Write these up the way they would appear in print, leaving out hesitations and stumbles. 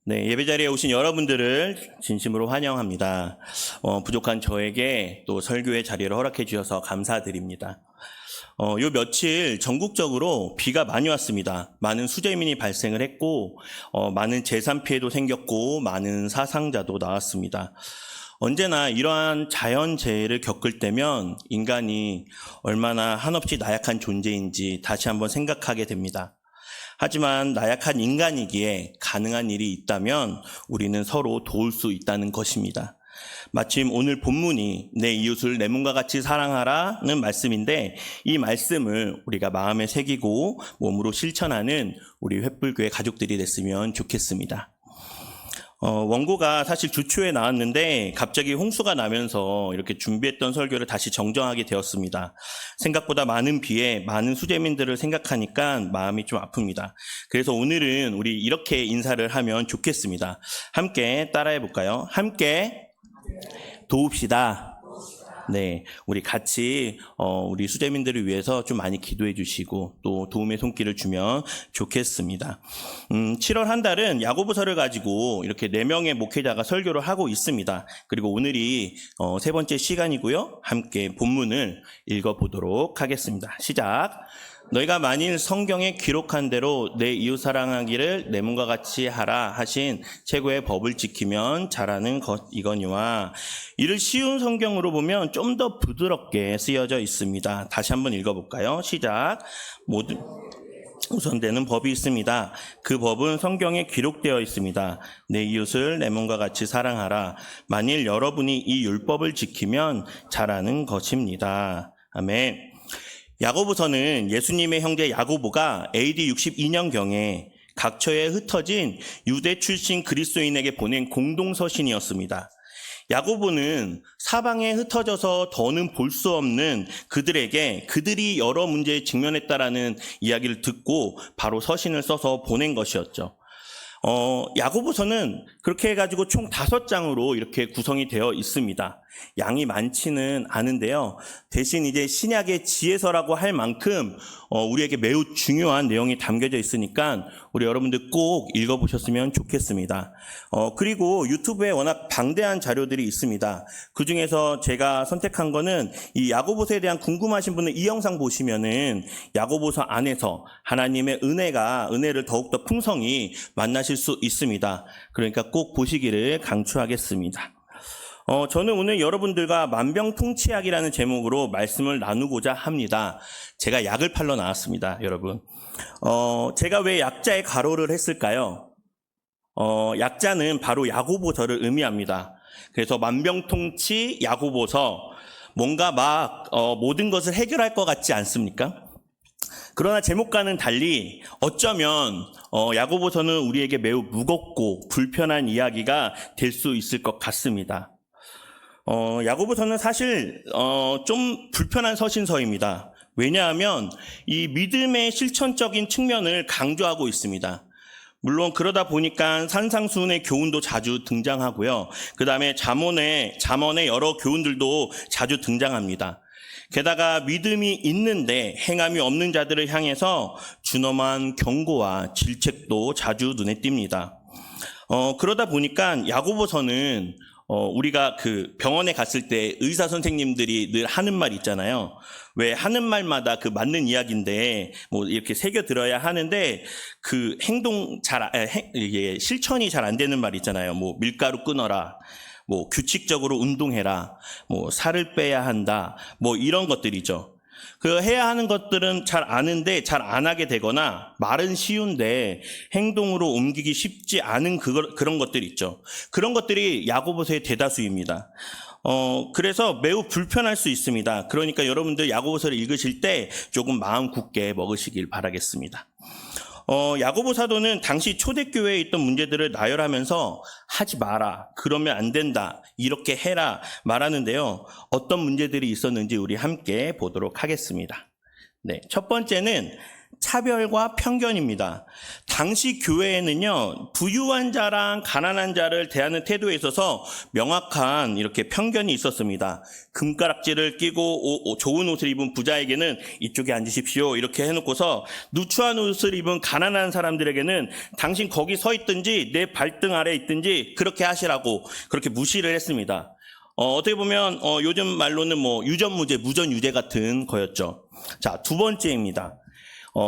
네, 예배 자리에 오신 여러분들을 진심으로 환영합니다. 부족한 저에게 또 설교의 자리를 허락해 주셔서 감사드립니다. 요 며칠 전국적으로 비가 많이 왔습니다. 많은 수재민이 발생을 했고, 많은 재산 피해도 생겼고, 많은 사상자도 나왔습니다. 언제나 이러한 자연재해를 겪을 때면 인간이 얼마나 한없이 나약한 존재인지 다시 한번 생각하게 됩니다. 하지만 나약한 인간이기에 가능한 일이 있다면 우리는 서로 도울 수 있다는 것입니다. 마침 오늘 본문이 내 이웃을 내 몸과 같이 사랑하라는 말씀인데, 이 말씀을 우리가 마음에 새기고 몸으로 실천하는 우리 횃불교회 가족들이 됐으면 좋겠습니다. 원고가 사실 주 초에 나왔는데 갑자기 홍수가 나면서 이렇게 준비했던 설교를 다시 정정하게 되었습니다. 생각보다 많은 비에 많은 수재민들을 생각하니까 마음이 좀 아픕니다. 그래서 오늘은 우리 이렇게 인사를 하면 좋겠습니다. 함께 따라해 볼까요? 함께 도웁시다. 네, 우리 같이 우리 수재민들을 위해서 좀 많이 기도해 주시고 또 도움의 손길을 주면 좋겠습니다. 7월 한 달은 야고보서를 가지고 이렇게 4명의 목회자가 설교를 하고 있습니다. 그리고 오늘이 세 번째 시간이고요. 함께 본문을 읽어보도록 하겠습니다. 시작. 너희가 만일 성경에 기록한 대로 내 이웃 사랑하기를 내 몸과 같이 하라 하신 최고의 법을 지키면 잘하는 것이거니와, 이를 쉬운 성경으로 보면 좀 더 부드럽게 쓰여져 있습니다. 다시 한번 읽어볼까요? 시작. 모든 우선되는 법이 있습니다. 그 법은 성경에 기록되어 있습니다. 내 이웃을 내 몸과 같이 사랑하라. 만일 여러분이 이 율법을 지키면 잘하는 것입니다. 아멘. 야고보서는 예수님의 형제 야고보가 AD 62년경에 각처에 흩어진 유대 출신 그리스도인에게 보낸 공동서신이었습니다. 야고보는 사방에 흩어져서 더는 볼 수 없는 그들에게 그들이 여러 문제에 직면했다라는 이야기를 듣고 바로 서신을 써서 보낸 것이었죠. 야고보서는 그렇게 해가지고 총 5장으로 이렇게 구성이 되어 있습니다. 양이 많지는 않은데요. 대신 이제 신약의 지혜서라고 할 만큼 우리에게 매우 중요한 내용이 담겨져 있으니까 우리 여러분들 꼭 읽어보셨으면 좋겠습니다. 그리고 유튜브에 워낙 방대한 자료들이 있습니다. 그 중에서 제가 선택한 거는 이 야고보서에 대한 궁금하신 분은 이 영상 보시면은 야고보서 안에서 하나님의 은혜를 더욱더 풍성히 만나실 수 있습니다. 그러니까 꼭 보시기를 강추하겠습니다. 저는 오늘 여러분들과 만병통치약이라는 제목으로 말씀을 나누고자 합니다. 제가 약을 팔러 나왔습니다, 여러분. 제가 왜 약자의 가로를 했을까요? 약자는 바로 야고보서를 의미합니다. 그래서 만병통치 야고보서, 뭔가 모든 것을 해결할 것 같지 않습니까? 그러나 제목과는 달리 어쩌면 야고보서는 우리에게 매우 무겁고 불편한 이야기가 될 수 있을 것 같습니다. 야고보서는 사실 좀 불편한 서신서입니다. 왜냐하면 이 믿음의 실천적인 측면을 강조하고 있습니다. 물론 그러다 보니까 산상수훈의 교훈도 자주 등장하고요. 그 다음에 잠언의 여러 교훈들도 자주 등장합니다. 게다가 믿음이 있는데 행함이 없는 자들을 향해서 준엄한 경고와 질책도 자주 눈에 띕니다. 그러다 보니까 야고보서는 우리가 그 병원에 갔을 때 의사 선생님들이 늘 하는 말 있잖아요. 왜 하는 말마다 그 맞는 이야기인데 뭐 이렇게 새겨 들어야 하는데 그 이게 실천이 잘 안 되는 말 있잖아요. 뭐 밀가루 끊어라. 뭐 규칙적으로 운동해라. 뭐 살을 빼야 한다. 뭐 이런 것들이죠. 그 해야 하는 것들은 잘 아는데 잘 안 하게 되거나, 말은 쉬운데 행동으로 옮기기 쉽지 않은 그런 것들이 있죠. 그런 것들이 야고보서의 대다수입니다. 그래서 매우 불편할 수 있습니다. 그러니까 여러분들 야고보서를 읽으실 때 조금 마음 굳게 먹으시길 바라겠습니다. 야고보 사도는 당시 초대교회에 있던 문제들을 나열하면서 하지 마라, 그러면 안 된다, 이렇게 해라 말하는데요. 어떤 문제들이 있었는지 우리 함께 보도록 하겠습니다. 네, 첫 번째는 차별과 편견입니다. 당시 교회에는요, 부유한 자랑 가난한 자를 대하는 태도에 있어서 명확한 이렇게 편견이 있었습니다. 금가락지를 끼고 좋은 옷을 입은 부자에게는 이쪽에 앉으십시오 이렇게 해놓고서 누추한 옷을 입은 가난한 사람들에게는 당신 거기 서 있든지 내 발등 아래에 있든지 그렇게 하시라고 그렇게 무시를 했습니다. 어떻게 보면 요즘 말로는 유전무죄, 무전유죄 같은 거였죠. 자, 두 번째입니다.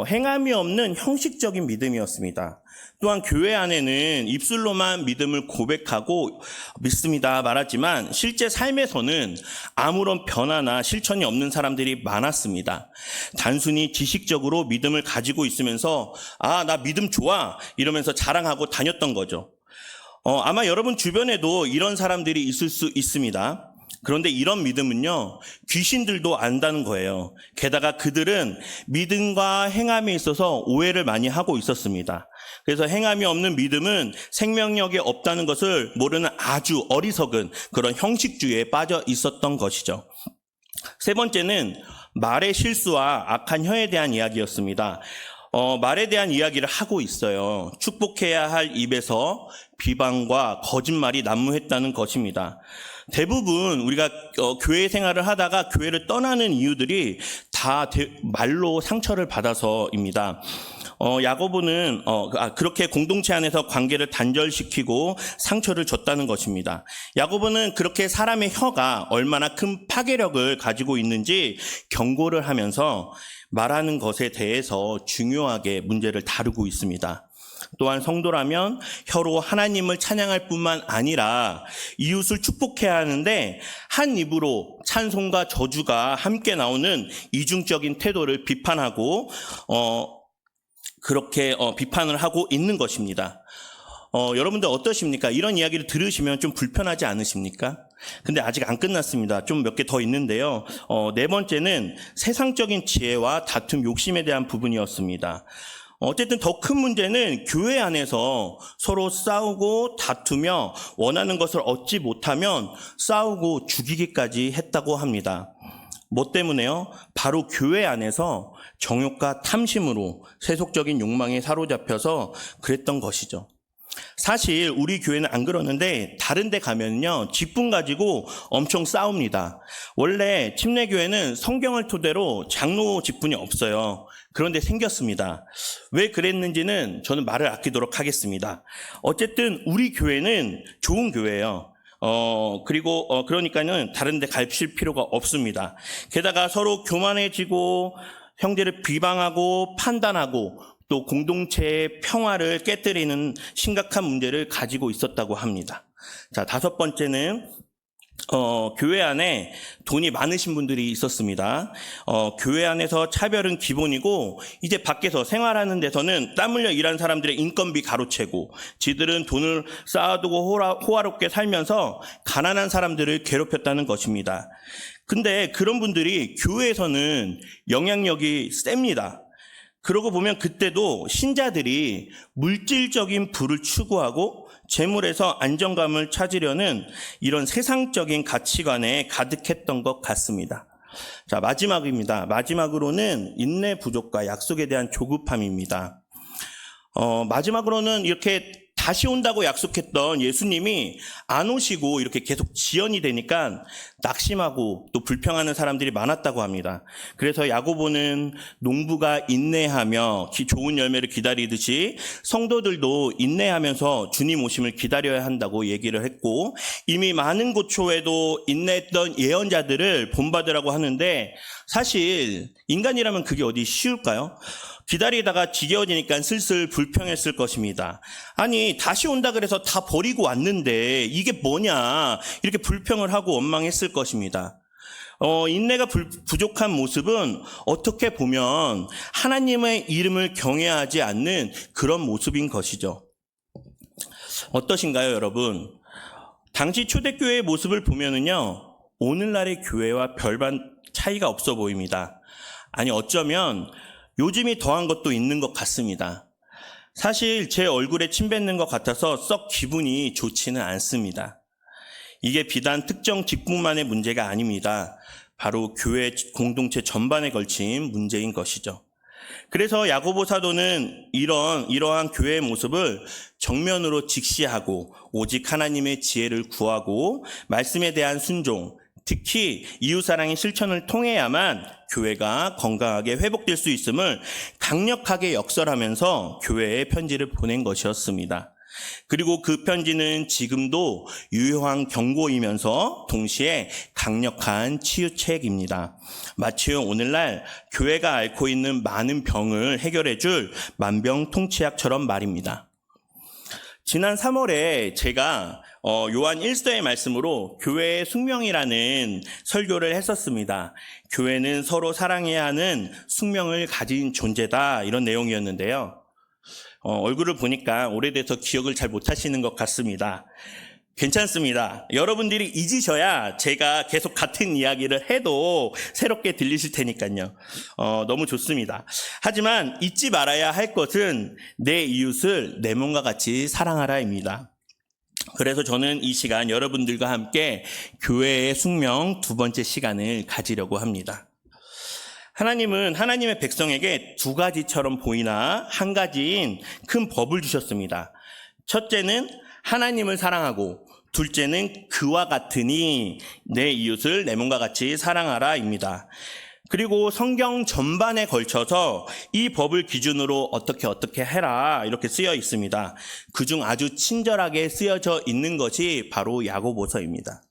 행함이 없는 형식적인 믿음이었습니다. 또한 교회 안에는 입술로만 믿음을 고백하고 믿습니다 말하지만 실제 삶에서는 아무런 변화나 실천이 없는 사람들이 많았습니다. 단순히 지식적으로 믿음을 가지고 있으면서 나 믿음 좋아 이러면서 자랑하고 다녔던 거죠. 아마 여러분 주변에도 이런 사람들이 있을 수 있습니다. 그런데 이런 믿음은요, 귀신들도 안다는 거예요. 게다가 그들은 믿음과 행함에 있어서 오해를 많이 하고 있었습니다. 그래서 행함이 없는 믿음은 생명력이 없다는 것을 모르는 아주 어리석은 그런 형식주의에 빠져 있었던 것이죠. 세 번째는 말의 실수와 악한 혀에 대한 이야기였습니다. 말에 대한 이야기를 하고 있어요. 축복해야 할 입에서 비방과 거짓말이 난무했다는 것입니다. 대부분 우리가 교회 생활을 하다가 교회를 떠나는 이유들이 다 말로 상처를 받아서입니다. 야고보는 그렇게 공동체 안에서 관계를 단절시키고 상처를 줬다는 것입니다. 야고보는 그렇게 사람의 혀가 얼마나 큰 파괴력을 가지고 있는지 경고를 하면서 말하는 것에 대해서 중요하게 문제를 다루고 있습니다. 또한 성도라면 혀로 하나님을 찬양할 뿐만 아니라 이웃을 축복해야 하는데 한 입으로 찬송과 저주가 함께 나오는 이중적인 태도를 비판하고 그렇게 비판을 하고 있는 것입니다. 여러분들 어떠십니까? 이런 이야기를 들으시면 좀 불편하지 않으십니까? 근데 아직 안 끝났습니다. 좀 몇 개 더 있는데요. 네 번째는 세상적인 지혜와 다툼, 욕심에 대한 부분이었습니다. 어쨌든 더 큰 문제는 교회 안에서 서로 싸우고 다투며 원하는 것을 얻지 못하면 싸우고 죽이기까지 했다고 합니다. 뭐 때문에요? 바로 교회 안에서 정욕과 탐심으로 세속적인 욕망에 사로잡혀서 그랬던 것이죠. 사실 우리 교회는 안 그러는데 다른 데 가면요 직분 가지고 엄청 싸웁니다. 원래 침례교회는 성경을 토대로 장로 직분이 없어요. 그런데 생겼습니다. 왜 그랬는지는 저는 말을 아끼도록 하겠습니다. 어쨌든 우리 교회는 좋은 교회예요. 그러니까는 다른 데 가실 필요가 없습니다. 게다가 서로 교만해지고 형제를 비방하고 판단하고 또 공동체의 평화를 깨뜨리는 심각한 문제를 가지고 있었다고 합니다. 자, 다섯 번째는 교회 안에 돈이 많으신 분들이 있었습니다. 교회 안에서 차별은 기본이고 이제 밖에서 생활하는 데서는 땀 흘려 일한 사람들의 인건비 가로채고 지들은 돈을 쌓아두고 호화롭게 살면서 가난한 사람들을 괴롭혔다는 것입니다. 근데 그런 분들이 교회에서는 영향력이 셉니다. 그러고 보면 그때도 신자들이 물질적인 부를 추구하고 재물에서 안정감을 찾으려는 이런 세상적인 가치관에 가득했던 것 같습니다. 자, 마지막입니다. 마지막으로는 인내 부족과 약속에 대한 조급함입니다. 마지막으로는 이렇게 다시 온다고 약속했던 예수님이 안 오시고 이렇게 계속 지연이 되니까 낙심하고 또 불평하는 사람들이 많았다고 합니다. 그래서 야고보는 농부가 인내하며 좋은 열매를 기다리듯이 성도들도 인내하면서 주님 오심을 기다려야 한다고 얘기를 했고 이미 많은 고초에도 인내했던 예언자들을 본받으라고 하는데 사실 인간이라면 그게 어디 쉬울까요? 기다리다가 지겨워지니까 슬슬 불평했을 것입니다. 아니 다시 온다 그래서 다 버리고 왔는데 이게 뭐냐 이렇게 불평을 하고 원망했을 것입니다. 인내가 부족한 모습은 어떻게 보면 하나님의 이름을 경외하지 않는 그런 모습인 것이죠. 어떠신가요 여러분? 당시 초대교회의 모습을 보면은요 오늘날의 교회와 별반 차이가 없어 보입니다. 아니 어쩌면 요즘이 더한 것도 있는 것 같습니다. 사실 제 얼굴에 침 뱉는 것 같아서 썩 기분이 좋지는 않습니다. 이게 비단 특정 직분만의 문제가 아닙니다. 바로 교회 공동체 전반에 걸친 문제인 것이죠. 그래서 야고보 사도는 이러한 교회의 모습을 정면으로 직시하고 오직 하나님의 지혜를 구하고 말씀에 대한 순종, 특히 이웃사랑의 실천을 통해야만 교회가 건강하게 회복될 수 있음을 강력하게 역설하면서 교회에 편지를 보낸 것이었습니다. 그리고 그 편지는 지금도 유효한 경고이면서 동시에 강력한 치유책입니다. 마치 오늘날 교회가 앓고 있는 많은 병을 해결해 줄 만병통치약처럼 말입니다. 지난 3월에 제가 요한 1서의 말씀으로 교회의 숙명이라는 설교를 했었습니다. 교회는 서로 사랑해야 하는 숙명을 가진 존재다, 이런 내용이었는데요. 얼굴을 보니까 오래돼서 기억을 잘 못하시는 것 같습니다. 괜찮습니다. 여러분들이 잊으셔야 제가 계속 같은 이야기를 해도 새롭게 들리실 테니까요. 너무 좋습니다. 하지만 잊지 말아야 할 것은 내 이웃을 내 몸과 같이 사랑하라입니다. 그래서 저는 이 시간 여러분들과 함께 교회의 숙명 두 번째 시간을 가지려고 합니다. 하나님은 하나님의 백성에게 두 가지처럼 보이나 한 가지인 큰 법을 주셨습니다. 첫째는 하나님을 사랑하고 둘째는 그와 같으니 내 이웃을 내 몸과 같이 사랑하라입니다. 그리고 성경 전반에 걸쳐서 이 법을 기준으로 어떻게 해라 이렇게 쓰여 있습니다. 그중 아주 친절하게 쓰여져 있는 것이 바로 야고보서입니다.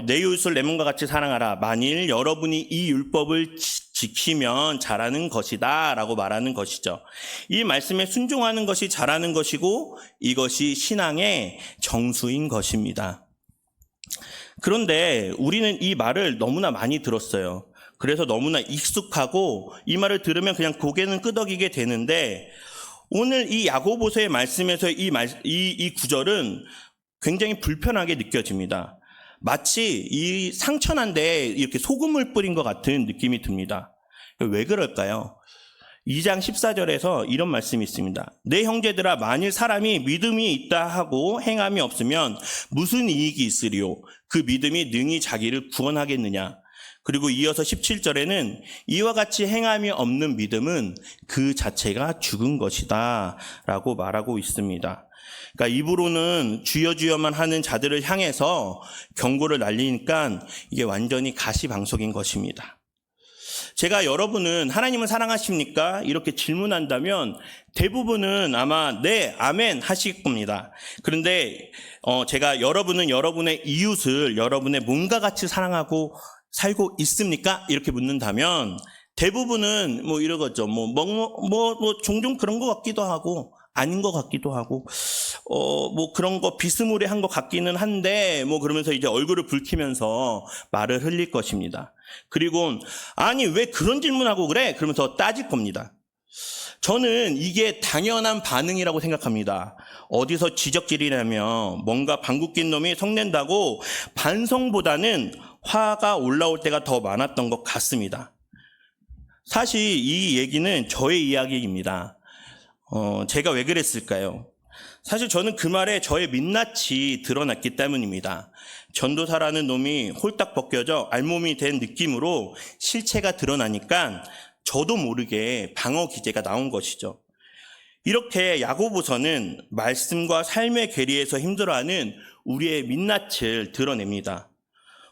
내 이웃을 내 몸과 같이 사랑하라. 만일 여러분이 이 율법을 지키면 잘하는 것이다 라고 말하는 것이죠. 이 말씀에 순종하는 것이 잘하는 것이고 이것이 신앙의 정수인 것입니다. 그런데 우리는 이 말을 너무나 많이 들었어요. 그래서 너무나 익숙하고 이 말을 들으면 그냥 고개는 끄덕이게 되는데 오늘 이 야고보서의 말씀에서 이 구절은 굉장히 불편하게 느껴집니다. 마치 이 상처난데 이렇게 소금을 뿌린 것 같은 느낌이 듭니다. 왜 그럴까요? 2장 14절에서 이런 말씀이 있습니다. 내 형제들아, 만일 사람이 믿음이 있다 하고 행함이 없으면 무슨 이익이 있으리요? 그 믿음이 능히 자기를 구원하겠느냐? 그리고 이어서 17절에는 이와 같이 행함이 없는 믿음은 그 자체가 죽은 것이다 라고 말하고 있습니다. 그러니까 입으로는 주여 주여만 하는 자들을 향해서 경고를 날리니까 이게 완전히 가시방석인 것입니다. 제가 여러분은 하나님을 사랑하십니까? 이렇게 질문한다면 대부분은 아마 네, 아멘 하실 겁니다. 그런데 제가 여러분은 여러분의 이웃을 여러분의 몸과 같이 사랑하고 살고 있습니까? 이렇게 묻는다면 대부분은 뭐 이러겠죠. 종종 그런 것 같기도 하고 아닌 것 같기도 하고 그런 거 비스무리한 것 같기는 한데 그러면서 이제 얼굴을 붉히면서 말을 흘릴 것입니다. 그리고 아니 왜 그런 질문하고 그래? 그러면서 따질 겁니다. 저는 이게 당연한 반응이라고 생각합니다. 어디서 지적질이라며 뭔가 방귀 낀 놈이 성낸다고 반성보다는 화가 올라올 때가 더 많았던 것 같습니다. 사실 이 얘기는 저의 이야기입니다. 제가 왜 그랬을까요? 사실 저는 그 말에 저의 민낯이 드러났기 때문입니다. 전도사라는 놈이 홀딱 벗겨져 알몸이 된 느낌으로 실체가 드러나니까 저도 모르게 방어 기제가 나온 것이죠. 이렇게 야고보서는 말씀과 삶의 괴리에서 힘들어하는 우리의 민낯을 드러냅니다.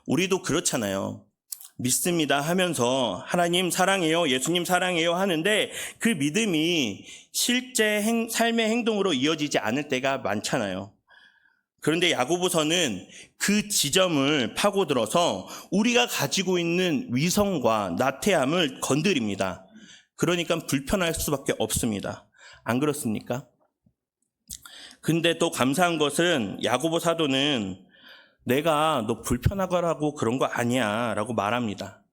우리도 그렇잖아요. 믿습니다 하면서 하나님 사랑해요, 예수님 사랑해요 하는데 그 믿음이 실제 삶의 행동으로 이어지지 않을 때가 많잖아요. 그런데 야고보서는 그 지점을 파고들어서 우리가 가지고 있는 위선과 나태함을 건드립니다. 그러니까 불편할 수밖에 없습니다. 안 그렇습니까? 근데 또 감사한 것은 야고보 사도는 내가 너 불편하거라고 그런 거 아니야 라고 말합니다.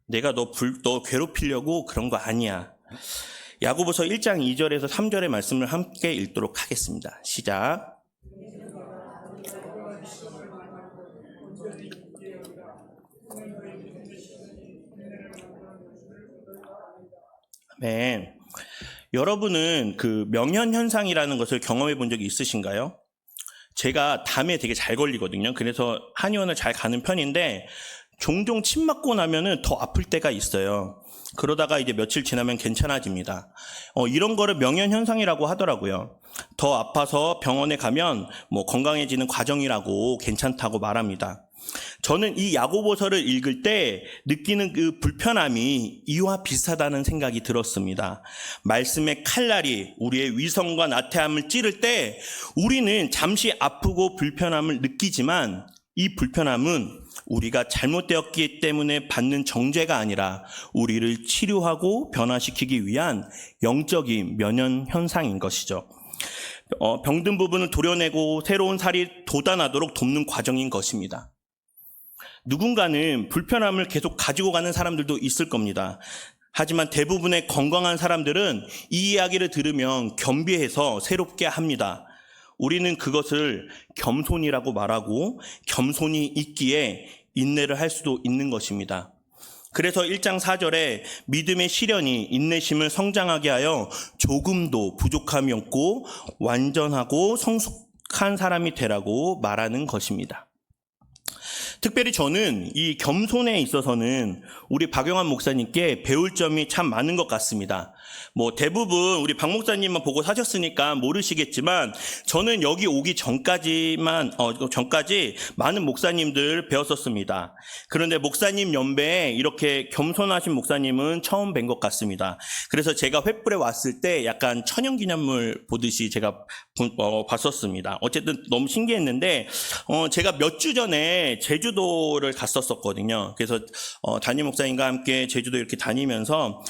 내가 너 괴롭히려고 그런 거 아니야. 야고보서 1장 2절에서 3절의 말씀을 함께 읽도록 하겠습니다. 시작. 아멘. 여러분은 그 명현현상이라는 것을 경험해 본 적이 있으신가요? 제가 담에 되게 잘 걸리거든요. 그래서 한의원을 잘 가는 편인데 종종 침 맞고 나면은 더 아플 때가 있어요. 그러다가 이제 며칠 지나면 괜찮아집니다. 이런 거를 명현현상이라고 하더라고요. 더 아파서 병원에 가면 뭐 건강해지는 과정이라고 괜찮다고 말합니다. 저는 이 야고보서를 읽을 때 느끼는 그 불편함이 이와 비슷하다는 생각이 들었습니다. 말씀의 칼날이 우리의 위선과 나태함을 찌를 때 우리는 잠시 아프고 불편함을 느끼지만 이 불편함은 우리가 잘못되었기 때문에 받는 정죄가 아니라 우리를 치료하고 변화시키기 위한 영적인 면연 현상인 것이죠. 병든 부분을 도려내고 새로운 살이 돋아나도록 돕는 과정인 것입니다. 누군가는 불편함을 계속 가지고 가는 사람들도 있을 겁니다. 하지만 대부분의 건강한 사람들은 이 이야기를 들으면 겸비해서 새롭게 합니다. 우리는 그것을 겸손이라고 말하고 겸손이 있기에 인내를 할 수도 있는 것입니다. 그래서 1장 4절에 믿음의 시련이 인내심을 성장하게 하여 조금도 부족함이 없고 완전하고 성숙한 사람이 되라고 말하는 것입니다. 특별히 저는 이 겸손에 있어서는 우리 박영환 목사님께 배울 점이 참 많은 것 같습니다. 뭐 대부분 우리 박 목사님만 보고 사셨으니까 모르시겠지만 저는 여기 오기 전까지 많은 목사님들 배웠었습니다. 그런데 목사님 연배에 이렇게 겸손하신 목사님은 처음 뵌 것 같습니다. 그래서 제가 횃불에 왔을 때 약간 천연기념물 보듯이 제가 봤었습니다. 어쨌든 너무 신기했는데 제가 몇 주 전에 제주도를 갔었거든요. 그래서 담임 목사님과 함께 제주도 이렇게 다니면서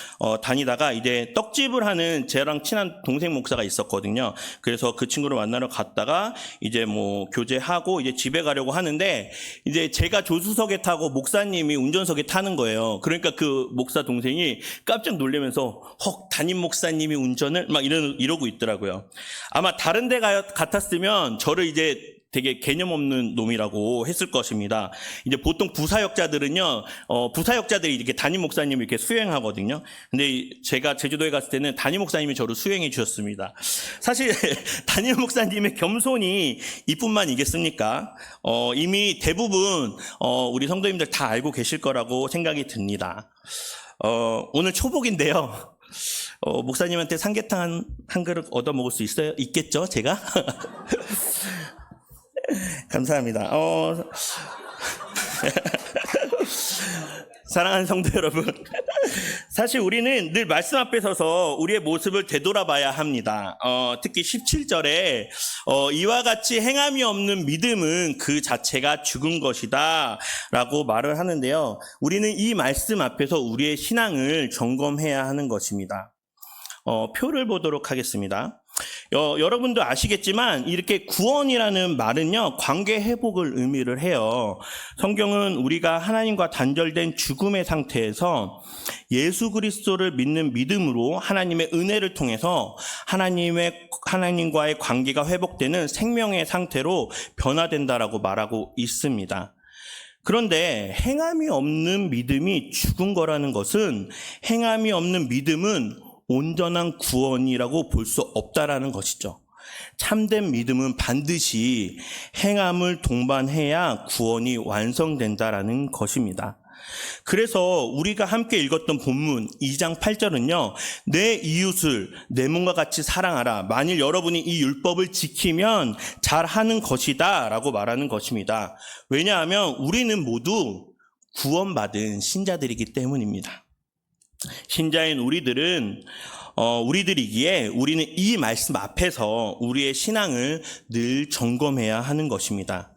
다니다가 이제 떡집을 하는 저랑 친한 동생 목사가 있었거든요. 그래서 그 친구를 만나러 갔다가 이제 뭐 교제하고 이제 집에 가려고 하는데 이제 제가 조수석에 타고 목사님이 운전석에 타는 거예요. 그러니까 그 목사 동생이 깜짝 놀라면서 담임 목사님이 운전을 막 이러고 있더라고요. 아마 다른 데 같았으면 저를 이제 되게 개념 없는 놈이라고 했을 것입니다. 이제 보통 부사역자들은요, 부사역자들이 이렇게 담임 목사님을 이렇게 수행하거든요. 근데 제가 제주도에 갔을 때는 담임 목사님이 저를 수행해 주셨습니다. 사실 담임 목사님의 겸손이 이뿐만이겠습니까? 이미 대부분 우리 성도님들 다 알고 계실 거라고 생각이 듭니다. 오늘 초복인데요. 목사님한테 삼계탕 한 그릇 얻어 먹을 수 있겠죠, 제가? 감사합니다. 사랑하는 성도 여러분, 사실 우리는 늘 말씀 앞에 서서 우리의 모습을 되돌아봐야 합니다. 특히 17절에 이와 같이 행함이 없는 믿음은 그 자체가 죽은 것이다 라고 말을 하는데요. 우리는 이 말씀 앞에서 우리의 신앙을 점검해야 하는 것입니다. 표를 보도록 하겠습니다. 여러분도 아시겠지만 이렇게 구원이라는 말은요, 관계 회복을 의미를 해요. 성경은 우리가 하나님과 단절된 죽음의 상태에서 예수 그리스도를 믿는 믿음으로 하나님의 은혜를 통해서 하나님과의 관계가 회복되는 생명의 상태로 변화된다라고 말하고 있습니다. 그런데 행함이 없는 믿음이 죽은 거라는 것은 행함이 없는 믿음은 온전한 구원이라고 볼 수 없다라는 것이죠. 참된 믿음은 반드시 행함을 동반해야 구원이 완성된다라는 것입니다. 그래서 우리가 함께 읽었던 본문 2장 8절은요. 내 이웃을 내 몸과 같이 사랑하라. 만일 여러분이 이 율법을 지키면 잘하는 것이다 라고 말하는 것입니다. 왜냐하면 우리는 모두 구원받은 신자들이기 때문입니다. 신자인 우리들이기에 우리는 이 말씀 앞에서 우리의 신앙을 늘 점검해야 하는 것입니다.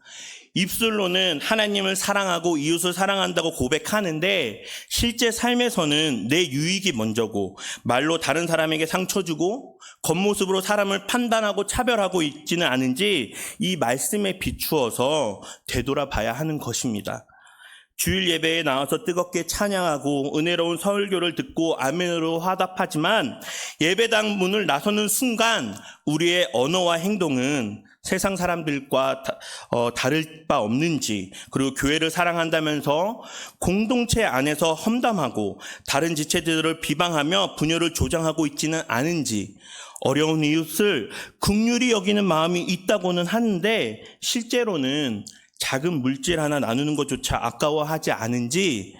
입술로는 하나님을 사랑하고 이웃을 사랑한다고 고백하는데 실제 삶에서는 내 유익이 먼저고 말로 다른 사람에게 상처 주고 겉모습으로 사람을 판단하고 차별하고 있지는 않은지 이 말씀에 비추어서 되돌아봐야 하는 것입니다. 주일 예배에 나와서 뜨겁게 찬양하고 은혜로운 설교를 듣고 아멘으로 화답하지만 예배당 문을 나서는 순간 우리의 언어와 행동은 세상 사람들과 다를 바 없는지, 그리고 교회를 사랑한다면서 공동체 안에서 험담하고 다른 지체들을 비방하며 분열을 조장하고 있지는 않은지, 어려운 이웃을 긍휼히 여기는 마음이 있다고는 하는데 실제로는 작은 물질 하나 나누는 것조차 아까워하지 않은지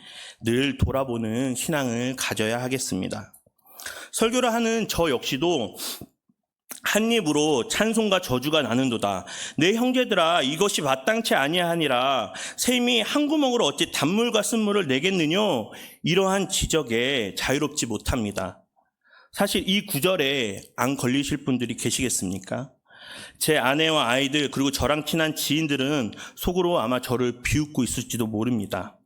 늘 돌아보는 신앙을 가져야 하겠습니다. 설교를 하는 저 역시도 한 입으로 찬송과 저주가 나는도다. 내 형제들아, 이것이 마땅치 아니하니라. 샘이 한 구멍으로 어찌 단물과 쓴물을 내겠느냐? 이러한 지적에 자유롭지 못합니다. 사실 이 구절에 안 걸리실 분들이 계시겠습니까? 제 아내와 아이들 그리고 저랑 친한 지인들은 속으로 아마 저를 비웃고 있을지도 모릅니다.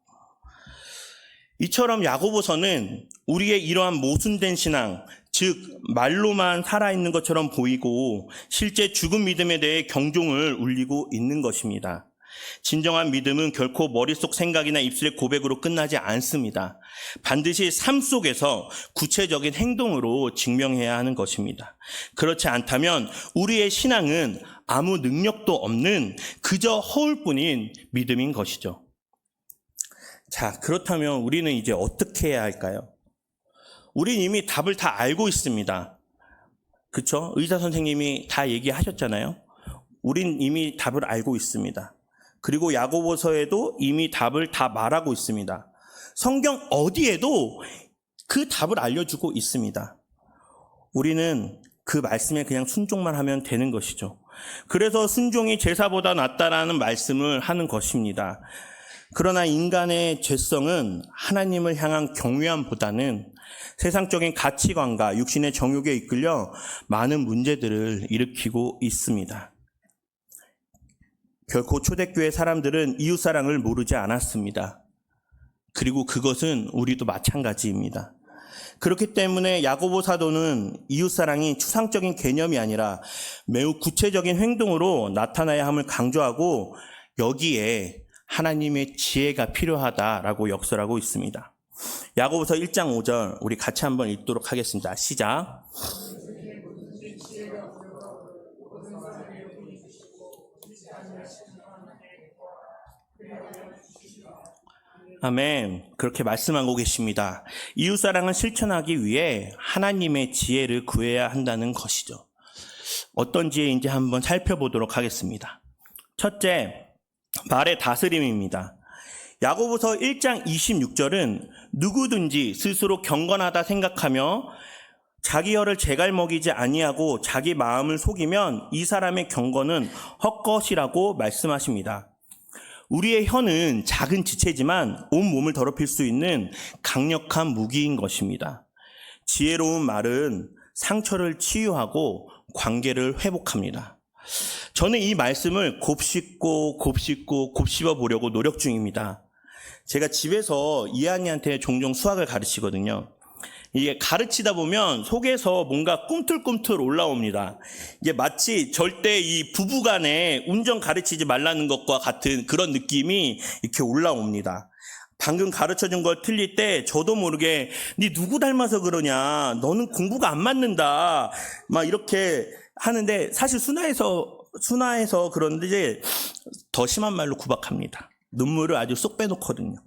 이처럼 야고보서는 우리의 이러한 모순된 신앙, 즉 말로만 살아있는 것처럼 보이고 실제 죽은 믿음에 대해 경종을 울리고 있는 것입니다. 진정한 믿음은 결코 머릿속 생각이나 입술의 고백으로 끝나지 않습니다. 반드시 삶 속에서 구체적인 행동으로 증명해야 하는 것입니다. 그렇지 않다면 우리의 신앙은 아무 능력도 없는 그저 허울뿐인 믿음인 것이죠. 자, 그렇다면 우리는 이제 어떻게 해야 할까요? 우린 이미 답을 다 알고 있습니다. 그렇죠? 의사 선생님이 다 얘기하셨잖아요. 우린 이미 답을 알고 있습니다. 그리고 야고보서에도 이미 답을 다 말하고 있습니다. 성경 어디에도 그 답을 알려주고 있습니다. 우리는 그 말씀에 그냥 순종만 하면 되는 것이죠. 그래서 순종이 제사보다 낫다라는 말씀을 하는 것입니다. 그러나 인간의 죄성은 하나님을 향한 경외함보다는 세상적인 가치관과 육신의 정욕에 이끌려 많은 문제들을 일으키고 있습니다. 결코 초대교회 사람들은 이웃사랑을 모르지 않았습니다. 그리고 그것은 우리도 마찬가지입니다. 그렇기 때문에 야고보 사도는 이웃사랑이 추상적인 개념이 아니라 매우 구체적인 행동으로 나타나야 함을 강조하고 여기에 하나님의 지혜가 필요하다라고 역설하고 있습니다. 야고보서 1장 5절 우리 같이 한번 읽도록 하겠습니다. 시작. 아멘. 그렇게 말씀하고 계십니다. 이웃사랑을 실천하기 위해 하나님의 지혜를 구해야 한다는 것이죠. 어떤 지혜인지 한번 살펴보도록 하겠습니다. 첫째, 말의 다스림입니다. 야고보서 1장 26절은 누구든지 스스로 경건하다 생각하며 자기 혀를 제갈먹이지 아니하고 자기 마음을 속이면 이 사람의 경건은 헛것이라고 말씀하십니다. 우리의 혀는 작은 지체지만 온 몸을 더럽힐 수 있는 강력한 무기인 것입니다. 지혜로운 말은 상처를 치유하고 관계를 회복합니다. 저는 이 말씀을 곱씹고 곱씹어 보려고 노력 중입니다. 제가 집에서 이한이한테 종종 수학을 가르치거든요. 이게 가르치다 보면 속에서 뭔가 꿈틀꿈틀 올라옵니다. 이게 마치 절대 이 부부간에 운전 가르치지 말라는 것과 같은 그런 느낌이 이렇게 올라옵니다. 방금 가르쳐준 걸 틀릴 때 저도 모르게 네 누구 닮아서 그러냐, 너는 공부가 안 맞는다 막 이렇게 하는데 사실 순화해서 그런데 이제 더 심한 말로 구박합니다. 눈물을 아주 쏙 빼놓거든요.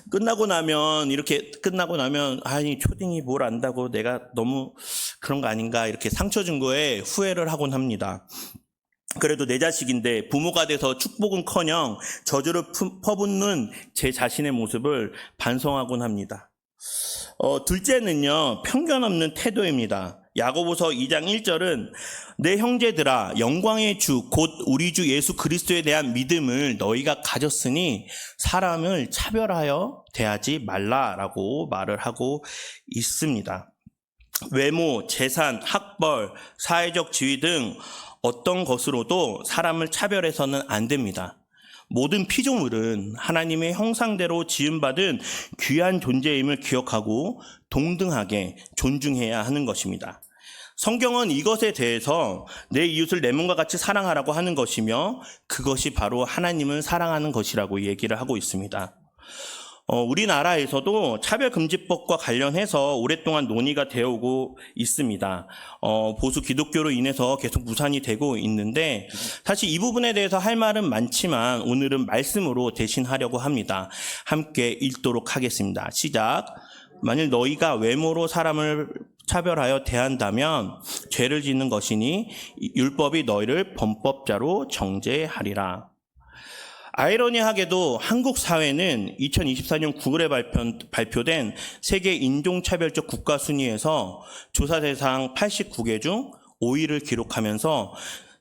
끝나고 나면 아니 초딩이 뭘 안다고 내가 너무 그런 거 아닌가 이렇게 상처 준 거에 후회를 하곤 합니다. 그래도 내 자식인데 부모가 돼서 축복은커녕 저주를 퍼붓는 제 자신의 모습을 반성하곤 합니다. 둘째는요, 편견 없는 태도입니다. 야고보서 2장 1절은 내 형제들아 영광의 주 곧 우리 주 예수 그리스도에 대한 믿음을 너희가 가졌으니 사람을 차별하여 대하지 말라라고 말을 하고 있습니다. 외모, 재산, 학벌, 사회적 지위 등 어떤 것으로도 사람을 차별해서는 안 됩니다. 모든 피조물은 하나님의 형상대로 지음받은 귀한 존재임을 기억하고 동등하게 존중해야 하는 것입니다. 성경은 이것에 대해서 내 이웃을 내 몸과 같이 사랑하라고 하는 것이며 그것이 바로 하나님을 사랑하는 것이라고 얘기를 하고 있습니다. 우리나라에서도 차별금지법과 관련해서 오랫동안 논의가 되어 오고 있습니다. 보수 기독교로 인해서 계속 무산이 되고 있는데 사실 이 부분에 대해서 할 말은 많지만 오늘은 말씀으로 대신하려고 합니다. 함께 읽도록 하겠습니다. 시작. 만일 너희가 외모로 사람을 차별하여 대한다면 죄를 짓는 것이니 율법이 너희를 범법자로 정죄하리라. 아이러니하게도 한국 사회는 2024년 9월에 발표된 세계 인종차별적 국가 순위에서 조사 대상 89개 중 5위를 기록하면서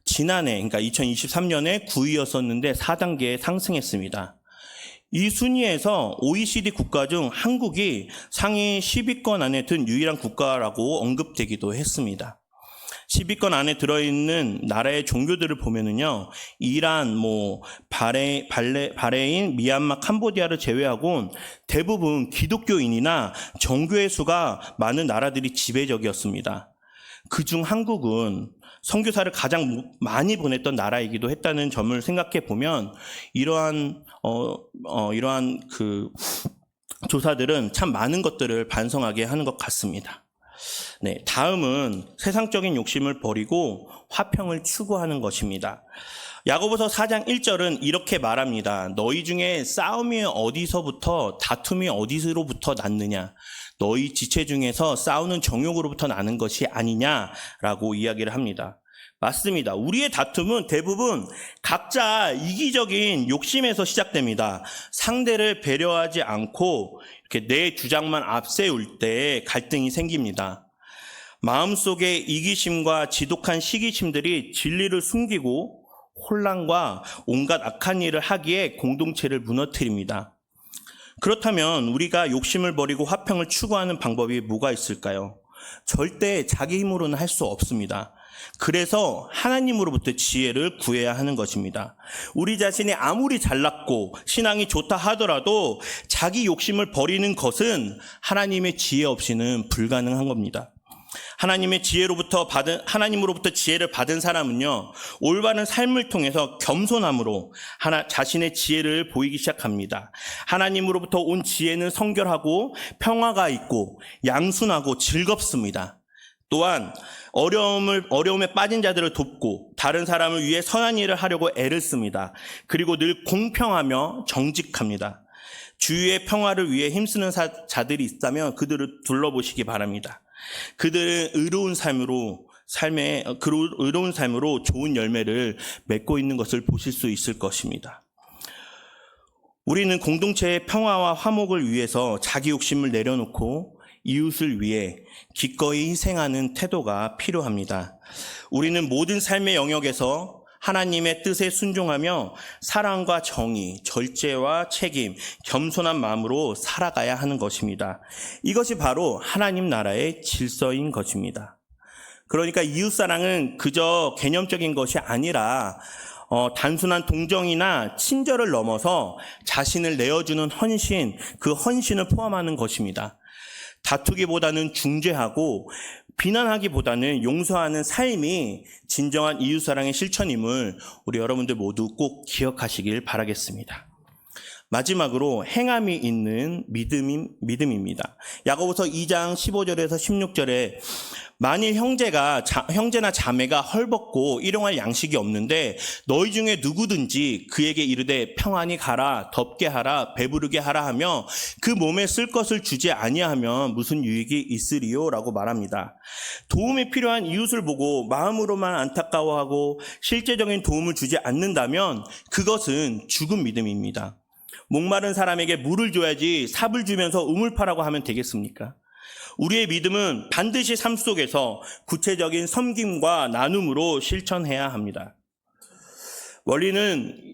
지난해, 그러니까 2023년에 9위였었는데 4단계 상승했습니다. 이 순위에서 OECD 국가 중 한국이 상위 10위권 안에 든 유일한 국가라고 언급되기도 했습니다. 10위권 안에 들어있는 나라의 종교들을 보면은요, 이란, 바레인, 미얀마, 캄보디아를 제외하고 대부분 기독교인이나 정교의 수가 많은 나라들이 지배적이었습니다. 그중 한국은 선교사를 가장 많이 보냈던 나라이기도 했다는 점을 생각해 보면 이러한 그 조사들은 참 많은 것들을 반성하게 하는 것 같습니다. 네, 다음은 세상적인 욕심을 버리고 화평을 추구하는 것입니다. 야고보서 4장 1절은 이렇게 말합니다. 너희 중에 싸움이 어디서부터, 다툼이 어디서로부터 났느냐? 너희 지체 중에서 싸우는 정욕으로부터 나는 것이 아니냐라고 이야기를 합니다. 맞습니다. 우리의 다툼은 대부분 각자 이기적인 욕심에서 시작됩니다. 상대를 배려하지 않고 이렇게 내 주장만 앞세울 때 갈등이 생깁니다. 마음속에 이기심과 지독한 시기심들이 진리를 숨기고 혼란과 온갖 악한 일을 하기에 공동체를 무너뜨립니다. 그렇다면 우리가 욕심을 버리고 화평을 추구하는 방법이 뭐가 있을까요? 절대 자기 힘으로는 할 수 없습니다. 그래서 하나님으로부터 지혜를 구해야 하는 것입니다. 우리 자신이 아무리 잘났고 신앙이 좋다 하더라도 자기 욕심을 버리는 것은 하나님의 지혜 없이는 불가능한 겁니다. 하나님으로부터 지혜를 받은 사람은요, 올바른 삶을 통해서 겸손함으로 자신의 지혜를 보이기 시작합니다. 하나님으로부터 온 지혜는 성결하고 평화가 있고 양순하고 즐겁습니다. 또한 어려움에 빠진 자들을 돕고 다른 사람을 위해 선한 일을 하려고 애를 씁니다. 그리고 늘 공평하며 정직합니다. 주위의 평화를 위해 힘쓰는 자들이 있다면 그들을 둘러보시기 바랍니다. 그들은 의로운 삶으로 좋은 열매를 맺고 있는 것을 보실 수 있을 것입니다. 우리는 공동체의 평화와 화목을 위해서 자기 욕심을 내려놓고 이웃을 위해 기꺼이 희생하는 태도가 필요합니다. 우리는 모든 삶의 영역에서 하나님의 뜻에 순종하며 사랑과 정의, 절제와 책임, 겸손한 마음으로 살아가야 하는 것입니다. 이것이 바로 하나님 나라의 질서인 것입니다. 그러니까 이웃사랑은 그저 개념적인 것이 아니라 단순한 동정이나 친절을 넘어서 자신을 내어주는 헌신, 그 헌신을 포함하는 것입니다. 다투기보다는 중재하고 비난하기보다는 용서하는 삶이 진정한 이웃사랑의 실천임을 우리 여러분들 모두 꼭 기억하시길 바라겠습니다. 마지막으로 행함이 있는 믿음입니다. 야고보서 2장 15절에서 16절에 만일 형제나 자매가 헐벗고 일용할 양식이 없는데 너희 중에 누구든지 그에게 이르되 평안히 가라, 덥게 하라, 배부르게 하라 하며 그 몸에 쓸 것을 주지 아니하면 무슨 유익이 있으리요? 라고 말합니다. 도움이 필요한 이웃을 보고 마음으로만 안타까워하고 실제적인 도움을 주지 않는다면 그것은 죽은 믿음입니다. 목마른 사람에게 물을 줘야지 삽을 주면서 우물파라고 하면 되겠습니까? 우리의 믿음은 반드시 삶 속에서 구체적인 섬김과 나눔으로 실천해야 합니다. 원리는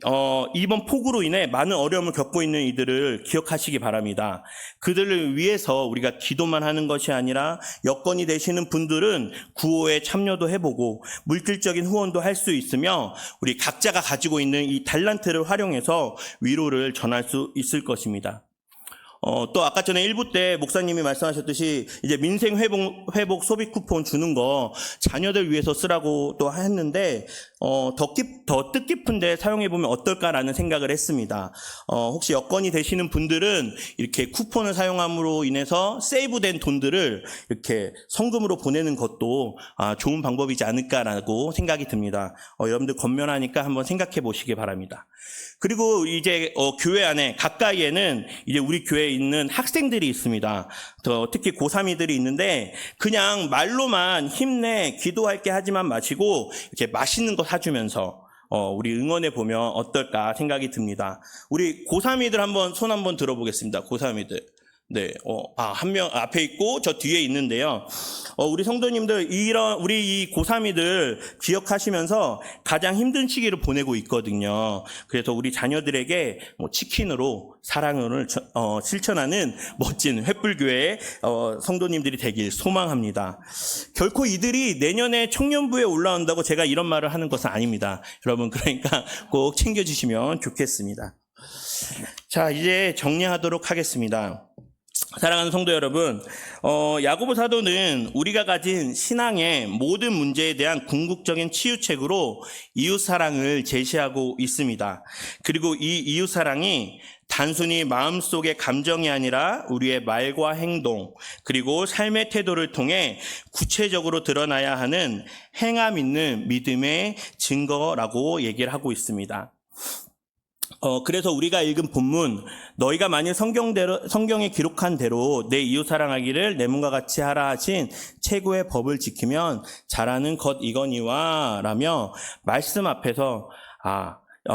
이번 폭우로 인해 많은 어려움을 겪고 있는 이들을 기억하시기 바랍니다. 그들을 위해서 우리가 기도만 하는 것이 아니라 여건이 되시는 분들은 구호에 참여도 해보고 물질적인 후원도 할 수 있으며 우리 각자가 가지고 있는 이 달란트를 활용해서 위로를 전할 수 있을 것입니다. 또 아까 전에 1부 때 목사님이 말씀하셨듯이 이제 민생 회복 소비 쿠폰 주는 거 자녀들 위해서 쓰라고 또 했는데 더 뜻깊은데 사용해보면 어떨까라는 생각을 했습니다. 혹시 여건이 되시는 분들은 이렇게 쿠폰을 사용함으로 인해서 세이브된 돈들을 이렇게 성금으로 보내는 것도 좋은 방법이지 않을까라고 생각이 듭니다. 여러분들 건면하니까 한번 생각해 보시기 바랍니다. 그리고 이제 교회 안에 가까이에는 이제 우리 교회에 있는 학생들이 있습니다. 특히 고3이들이 있는데 그냥 말로만 힘내 기도할게 하지만 마시고 이렇게 맛있는 거 사주면서 우리 응원해 보면 어떨까 생각이 듭니다. 우리 고3이들 한번 손 한번 들어보겠습니다. 고3이들. 네, 한 명 앞에 있고 저 뒤에 있는데요. 우리 성도님들, 우리 이 고3이들 기억하시면서 가장 힘든 시기를 보내고 있거든요. 그래서 우리 자녀들에게 치킨으로 사랑을 실천하는 멋진 횃불교회 성도님들이 되길 소망합니다. 결코 이들이 내년에 청년부에 올라온다고 제가 이런 말을 하는 것은 아닙니다. 여러분, 그러니까 꼭 챙겨주시면 좋겠습니다. 자, 이제 정리하도록 하겠습니다. 사랑하는 성도 여러분, 야고보 사도는 우리가 가진 신앙의 모든 문제에 대한 궁극적인 치유책으로 이웃사랑을 제시하고 있습니다. 그리고 이 이웃사랑이 단순히 마음속의 감정이 아니라 우리의 말과 행동, 그리고 삶의 태도를 통해 구체적으로 드러나야 하는 행함 있는 믿음의 증거라고 얘기를 하고 있습니다. 그래서 우리가 읽은 본문, 너희가 만일 성경에 기록한 대로 내 이웃 사랑하기를 내 몸과 같이 하라 하신 최고의 법을 지키면 잘하는 것 이거니와 라며 말씀 앞에서,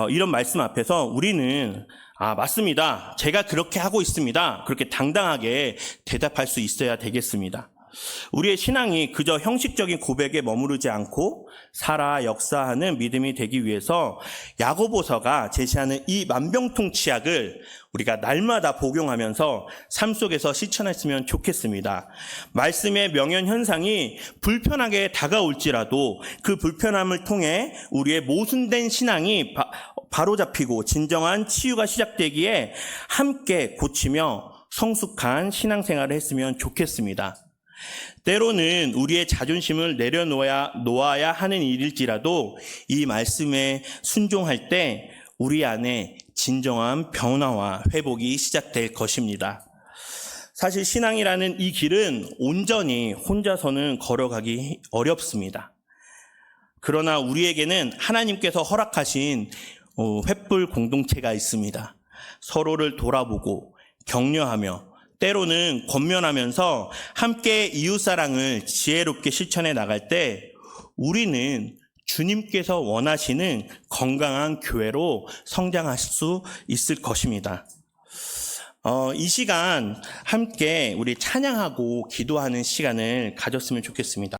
이런 말씀 앞에서 우리는 맞습니다. 제가 그렇게 하고 있습니다. 그렇게 당당하게 대답할 수 있어야 되겠습니다. 우리의 신앙이 그저 형식적인 고백에 머무르지 않고 살아 역사하는 믿음이 되기 위해서 야고보서가 제시하는 이 만병통치약을 우리가 날마다 복용하면서 삶 속에서 실천했으면 좋겠습니다. 말씀의 명현 현상이 불편하게 다가올지라도 그 불편함을 통해 우리의 모순된 신앙이 바로잡히고 진정한 치유가 시작되기에 함께 고치며 성숙한 신앙생활을 했으면 좋겠습니다. 때로는 우리의 자존심을 내려놓아야 하는 일일지라도 이 말씀에 순종할 때 우리 안에 진정한 변화와 회복이 시작될 것입니다. 사실 신앙이라는 이 길은 온전히 혼자서는 걸어가기 어렵습니다. 그러나 우리에게는 하나님께서 허락하신 횃불 공동체가 있습니다. 서로를 돌아보고 격려하며 때로는 권면하면서 함께 이웃사랑을 지혜롭게 실천해 나갈 때 우리는 주님께서 원하시는 건강한 교회로 성장할 수 있을 것입니다. 이 시간 함께 우리 찬양하고 기도하는 시간을 가졌으면 좋겠습니다.